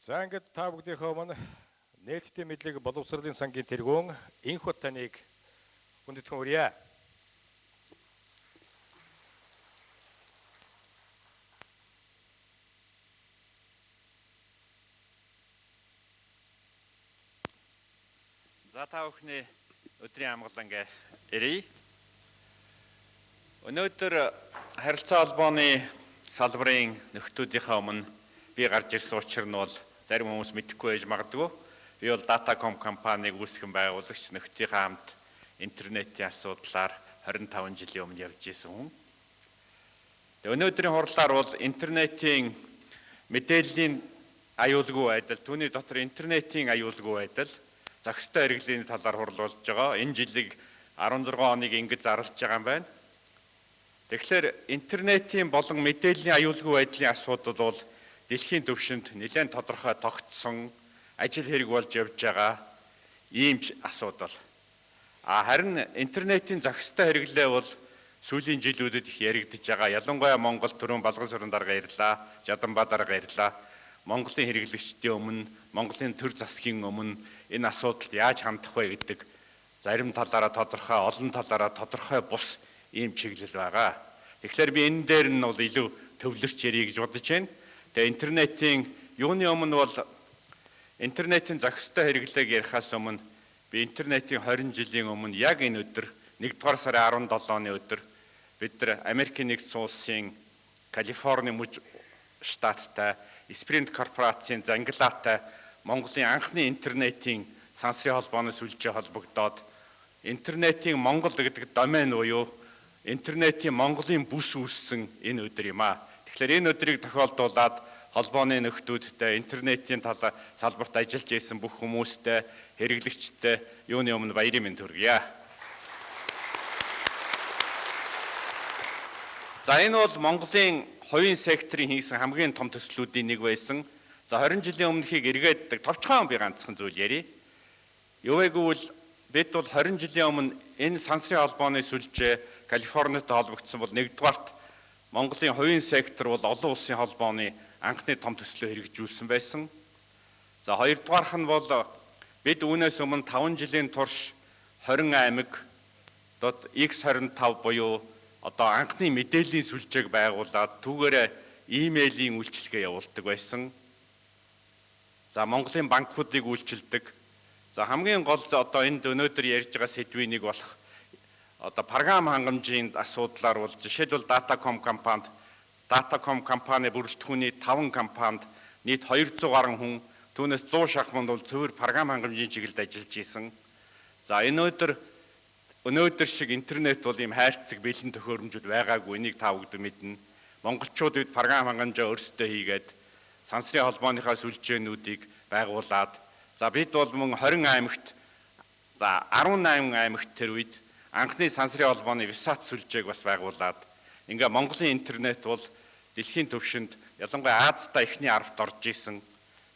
За ингээд та бүгдийнхөө манай нээлттэй мэдлэг боловсролын сангийн тэргуун энх бот таныг хүндэтгэн хүрье. За та бүхний өдрийн амгалангаа ирье. Өнөөдөр харилцаа холбооны салбарын нөхдүүдийнхээ өмнө би гарч ирсэн учир нь бол зарим хүмүүс мэдэхгүй байж магадгүй. Би бол Datacom компаниг үүсгэн байгуулагч нөхдийнхээ хамт интернетийн асуудлаар 25 жилийн өмнө явж исэн хүн. Өнөөдрийн хурлаар бол интернетийн мэдээллийн аюулгүй байдал, түүний дотор интернетийн аюулгүй байдал, зохистой хэрэглээний талаар хурлуулж байгаа. Энэ жилиг 16 оныг ингэж зарлж байгаа юм байна. Тэгэхээр интернетийн болон мэдээллийн аюулгүй байдлын асуудал бол дэлхийн түвшинд нэлээд тодорхой тогтсон ажил хэрэг болж явж байгаа ийм асуудал. Харин интернетийн зохистой хэрэглээ бол сүүлийн жилүүдэд их яригдж байгаа. Ялангуяа Монгол төрийн балган сүрэн дарга ярьлаа, Жаданбаа дарга ярьлаа. Монголын хэрэглэгчдийн өмнө, Монголын төр засгийн өмнө энэ асуудалд яаж хандах вэ гэдэг зарим талаараа тодорхой, олон талаараа тодорхой бус ийм чиглэл байгаа. Тэгэхээр би энэ дээр нь бол илүү төвлөрч ярих гэж бодож байна. Тэгээ интернетийн юуны өмнө бол интернетийн зохистой хэрэглээг ярихаас өмнө би интернетийн 20 жилийн өмнө яг энэ өдөр 1-р сарын 17-ны өдөр бид нар Америкийн нэгдсэн улсын Калифорни мужи штаттай Sprint корпорацийн зангилаатай Монголын анхны интернетийн сансрын холбооны сүлжээ холбогдоод интернетийн Монгол гэдэг домен буюу интернетийн Монголын бүс үүссэн энэ өдөр юм аа. Тэгэхээр энэ өдрийг тохиолдуулаад холбооны нөхдүүдтэй интернетийн салбарт ажиллаж байсан бүх хүмүүстэй, хэрэглэгчтэй юуны өмнө баярын мэнд хүргье. За энэ бол Монголын хувийн секторын хийсэн хамгийн том төслүүдийн нэг байсан. За 20 жилийн өмнөхийг эргээд товчхон би ганцхан зүйл ярив. Юу вэ гэвэл бид бол 20 жилийн өмнө энэ сансрын холбооны сүлжээ Калифорнитой холбогдсон бол 1-дугаарт Монголын хувийн сектор бол олон улсын холбооны анхны том төслөө хэрэгжүүлсэн байсан. За 2-дугаарх нь бол бид үүнээс өмнө 5 жилийн турш 20 аймаг X25 буюу одоо анхны мэдээллийн сүлжээг байгуулад түүгээрээ имэйлийн үйлчилгээ явуулдаг байсан. За Монголын банкуудыг үйлчилдэг. За хамгийн гол одоо энд өнөөдөр ярьж байгаа сэдвийн нэг болох одоо програм хангамжийн асуудлаар бол жишээлбэл Datacom компани бүрэлдэхүүний 5 компанид нийт 200 гаруй хүн түүнээс 100 шахманд бол цэвэр програм хангамжийн чиглэлд ажиллаж исэн. За өнөөдөр шиг интернет бол ийм хайрцаг бэлэн төхөөрөмжүүд байгаагүй, энийг та бүгд мэднэ. Монголчууд бид програм хангамжаа өөрсдөө хийгээд сансрын холбооныхаа сүлжээнүүдийг байгуулад за бид бол мөн 20 аймагт 18 аймагт тэр үед анхны сансрын холбооны висат сүлжээг бас байгуулад ингээ Монголын интернет бол дэлхийн түвшинд ялангуяа Азитай эхний 10-т орж исэн.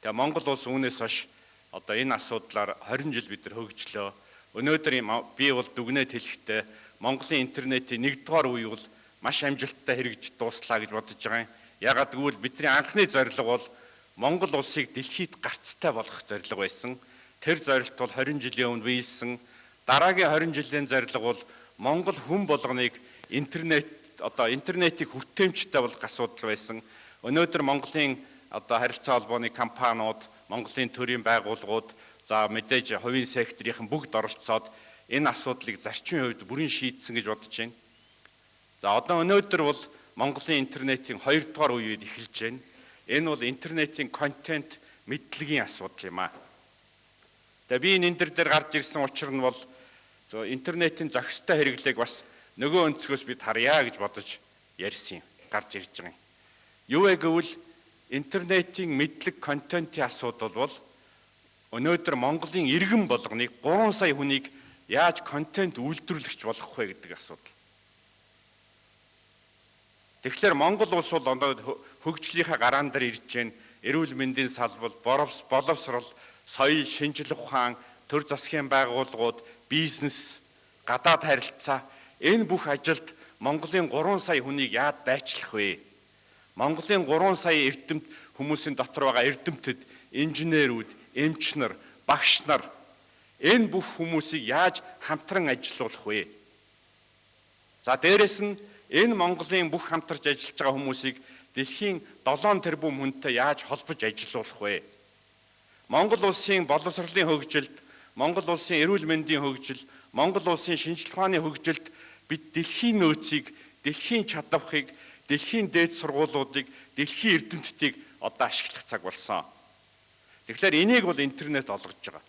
Тэгээ Монгол улс үүнээс хойш одоо энэ асуудлаар 20 жил бид нар хөгжлөө. Өнөөдөр би бол дүгнэлт хэлэхдээ Монголын интернетийн 1-р үе бол маш амжилттай хэрэгж дууслаа гэж бодож байгаа юм. Ягаад гэвэл бидний анхны зорилго бол Монгол улсыг дэлхийд гарцтай болгох зорилго байсан. Тэр зорилт бол 20 жилийн өмнө биелсэн. Дараагийн 20 жилийн зорилго бол Монгол хүн болгоныг интернетийг хүртээмжтэй болгох асуудал байсан. Өнөөдөр Монголын харилцаа холбооны компаниуд, Монголын төрийн байгууллагууд, за мэдээж хувийн секторын бүгд оролцоод энэ асуудлыг зарчмын хувьд бүрэн шийдсэн гэж бодож байна. За өнөөдөр бол Монголын интернетийн 2-дугаар үеийг эхэлж байна. Энэ бол интернетийн контент мэдлэгийн асуудал юм аа. Тэгээ би энэ дээр гарч ирсэн учир нь бол интернетийн зохистой хэрэглээг бас нөгөө өнцгөөс бид харъя гэж бодож ярьсан юм. Гарч ирж байгаа юм. Юу вэ гэвэл интернетийн мэдлэг контентын асуудал бол өнөөдөр Монголын иргэн болгоныг 3 сая хүнийг яаж контент үйлдвэрлэгч болгох вэ гэдэг асуудал. Тэгэхээр Монгол улс бол хөгжлийнхаа гараан дээр ирж байна. Эрүүл мэндийн салбар, боловсрол, соёл, шинжлэх ухаан, төр засгийн байгууллагууд, бизнес, гадаад харилцаа энэ бүх ажилд Монголын 3 сая хүнийг яаж дайчлах вэ? Монголын 3 сая эрдэмт хүмүүсийн дотор байгаа эрдэмтэд, инженерүүд, эмч нар, багш нар энэ бүх хүмүүсийг яаж хамтран ажилуулах вэ? За дээрэс нь энэ Монголын бүх хамтарч ажиллаж байгаа хүмүүсийг дэлхийн 7 тэрбум хүнтэй яаж холбож ажилуулах вэ? Монгол улсын боловсролын хөгжилд, Монгол улсын эрүүл мэндийн хөгжил, Монгол улсын шинжилгээ ухааны хөгжилд бид дэлхийн нөөцийг, дэлхийн чадварыг, дэлхийн дээд сургуулиудыг, дэлхийн эрдэмтдийг одоо ашиглах цаг болсон. Тэгэхээр энийг бол интернет олгож байгаа.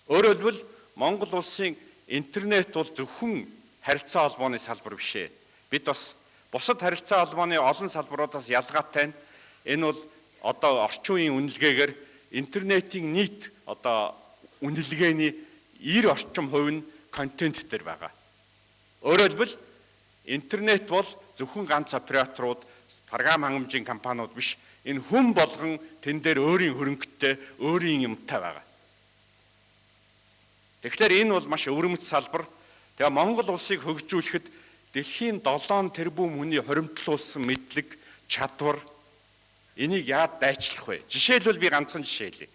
Өөрөөр хэлбэл Монгол улсын интернет бол зөвхөн харилцаа холбооны салбар биш ээ. Бид бас бусад харилцаа холбооны олон салбаруудаас ялгаатай нь энэ бол одоо орчин үеийн үнэлгээгээр интернетийн нийт одоо үнэлгээний 90 орчим хувь нь контент дээр байгаа. Өөрөөр хэлбэл интернет бол зөвхөн ганц операторууд, програм хангамжийн компаниуд биш. Энэ хүн болгон тэн дээр өөрийн хөрөнгөтэй, өөрийн юмтай байгаа. Тэгэхээр энэ бол маш өвөрмөц салбар. Тэгээ Монгол улсыг хөгжүүлэхэд дэлхийн 7 тэрбум хүний хоримтлуулсан мэдлэг, чадвар энийг яад дайчлах вэ? Жишээлбэл би ганцхан жишээ хэлье.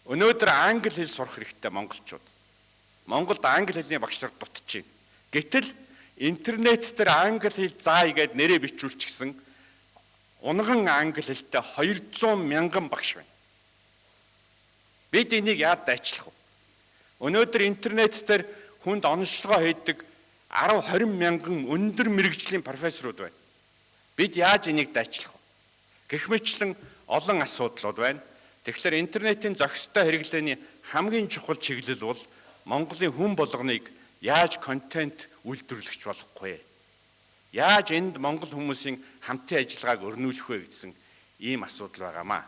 Өнөөдөр англи хэл сурах хэрэгтэй монголчууд. Монголд англи хэлний багш нар дутчихээн. Гэтэл интернет дээр англи хэл заая гэд нэрээ бичүүлчихсэн унган англи хэлтэй 200 мянган багш байна. Бид энийг яад дайчлах вэ? Өнөөдөр интернет дээр хүнд онцлогоо хийдэг 10-20 мянган өндөр мэрэгжлийн профессорууд байна. Бид яаж энийг дайчлах вэ? Гэх мэтлэн олон асуудлууд байна. Тэгэхээр интернетийн зохистой хэрэглээний хамгийн чухал чиглэл бол Монголын хүн болгоныг яаж контент үйлдвэрлэгч болохгүй вэ? Яаж энд Монгол хүмүүсийн хамтын ажиллагааг өрнүүлэх вэ гэсэн ийм асуудал байгаамаа.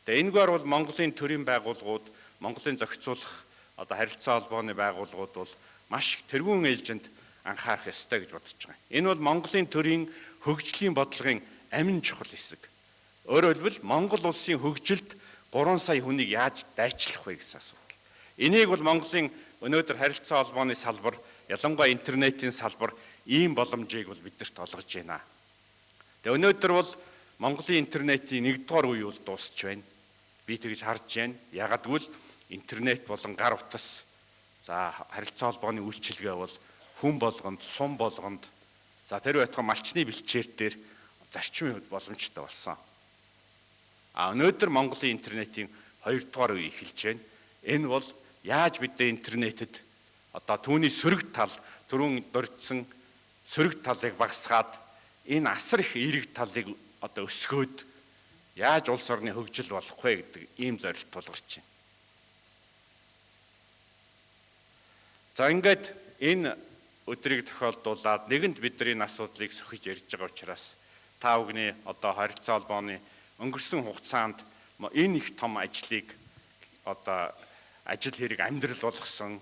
Тэгээ энэгээр бол Монголын төрийн байгууллагууд, Монголын зохицуулах одоо харилцаа холбооны байгууллагууд бол маш тэргүүн ээлжинд анхаарах ёстой гэж бодож байгаа. Энэ бол Монголын төрийн хөгжлийн бодлогын амин чухал хэсэг. Өөрөөр хэлбэл Монгол улсын хөгжилд 3 сая хүнийг яаж дайчлах вэ гэсэн асуудал. Энийг бол Монголын өнөөдөр харилцаа холбооны салбар, ялангуяа интернетийн салбар ийм боломжийг бол биднэрт олгож байна. Тэгээ өнөөдөр бол Монголын интернетийн 1-р үе бол дуусч байна. Би тэгж харж байна. Яагад гэвэл интернет болон гар утас за харилцаа холбооны үйлчилгээ бол хүн болгонд, сум болгонд за тэр байтугай малчны бэлчээр дээр зарчмын хувьд боломжтой болсон. Өнөөдөр Монголын интернетийн 2-р үе эхэлж байна. Энэ бол яаж бид интернетэд одоо түүний сөрөг тал, түрүүн дурдсан сөрөг талыг багасгаад энэ асар их эерэг талыг одоо өсгөөд яаж улс орны хөгжил болох вэ гэдэг ийм зорилт тулгарч байна. За ингээд энэ өдрийг тохиолдуулаад нэгэнд бидний энэ асуудлыг сөхөж ярьж байгаа учраас та бүхний одоо харилцаа холбооны өнгөрсөн хугацаанд энэ их том ажлыг одоо ажил хэрэг амьдрал болгосон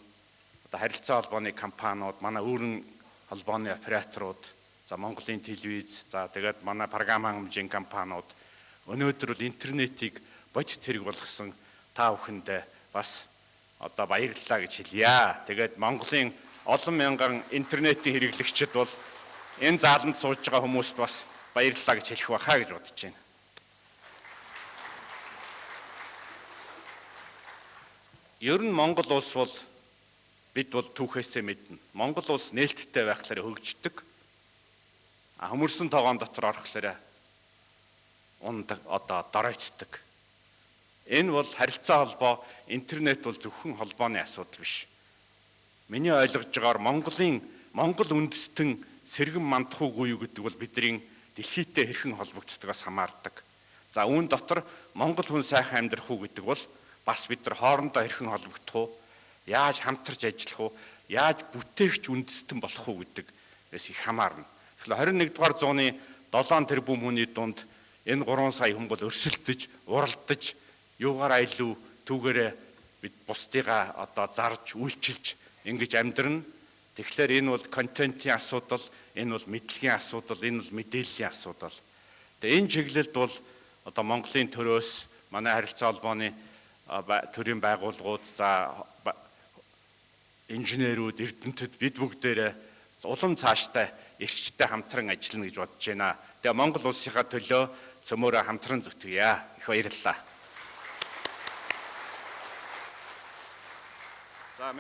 одоо харилцаа холбооны компаниуд, манай өөрийн холбооны операторууд, за Монголын телевиз, за тэгээд манай програм хангамжийн компаниуд өнөөдөр бол интернетийг бодит хэрэг болгосон та бүхэндээ бас одоо баярлалаа гэж хэлье. Тэгээд Монголын олон мянган интернетийн хэрэглэгчид бол энэ зааланд сууж байгаа хүмүүст бас баярлалаа гэж хэлэх байхаа гэж бодож байна. Ер нь Монгол улс бол бид бол түүхээсээ мэднэ. Монгол улс нээлттэй байхлаараа хөгждөг. Хөмөрсөн тоогоон дотор орохлаараа унд одоо доройтдог. Энэ бол харилцаа холбоо, интернет бол зөвхөн холбооны асуудал биш. Миний ойлгож байгаагаар Монгол үндэстэн сэргэн мандахуугүй юу гэдэг бол бидний дэлхийдээ хэрхэн холбогддогоос хамаардаг. За үүн дотор Монгол хүн сайхан амьдрах уу гэдэг бол бас бид нар хоорондоо хэрхэн холбогдох уу, яаж хамтарч ажиллах уу, яаж бүтээгч үндэстэн болох уу гэдэгээс их хамаарна. Тэгэхээр 21-р зууны 7 тэрбум хүний дунд энэ 3 сая хүн бол өрсөлдөж, уралдаж, юугаараа илүү түүгээрээ бид бусдыгаа одоо зарж, үйлчилж ингэж амьдрна. Тэгэхээр энэ бол контентын асуудал, энэ бол мэдлэгийн асуудал, энэ бол мэдээллийн асуудал. Тэгээ энэ чиглэлд бол одоо Монголын төрөөс манай харилцаа холбооны төрийн байгууллагууд, за инженерүүд, эрдэмтэд бид бүгдээрээ улам цаашдаа эрхчтэй хамтран ажиллана гэж бодож байна. Тэгээ Монгол улсынхаа төлөө цөмөөрөө хамтран зүтгэе. Их баярлалаа. За